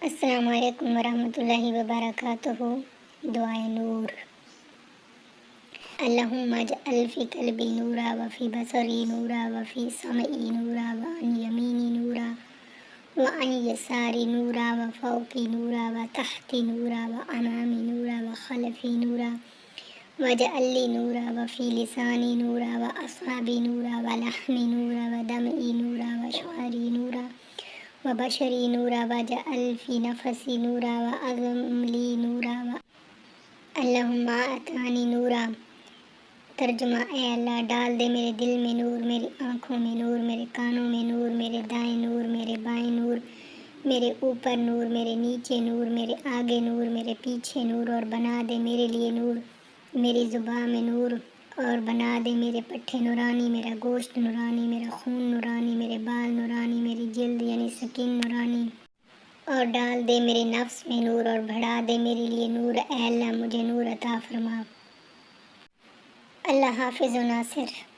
السلام علیکم ورحمۃ اللہ وبرکاتہ۔ دعائے نور۔ اللہم اجعل فی قلبی نورا وفی بصری نورا وفی سمعی نورا وعن یمینی نورا وعن یساری نورا وفوقی نورا وتحتی نورا وامامی نورا وخلفی نورا واجعل لی نورا وفی لسانی نورا واصحابی نورا ولحمی نورا ودمعی نورا وشعری نورا وبشری نورا واجعل فی نفسی نورا وعظم لی نورا اللہم اعطانی نورا۔ ترجمہ: اے اللہ ڈال دے میرے دل میں نور، میری آنکھوں میں نور، میرے کانوں میں نور، میرے دائیں نور، میرے بائیں نور، میرے اوپر نور، میرے نیچے نور، میرے آگے نور، میرے پیچھے نور، اور بنا دے میرے لیے نور، میری زبان میں نور، اور بنا دے میرے پٹھے نورانی، میرا گوشت نورانی، میرا خون نورانی، میرے بال نورانی، میری جلد یعنی سکن نورانی، اور ڈال دے میرے نفس میں نور، اور بڑھا دے میرے لیے نور۔ اے اللہ مجھے نور عطا فرما۔ اللہ حافظ و ناصر۔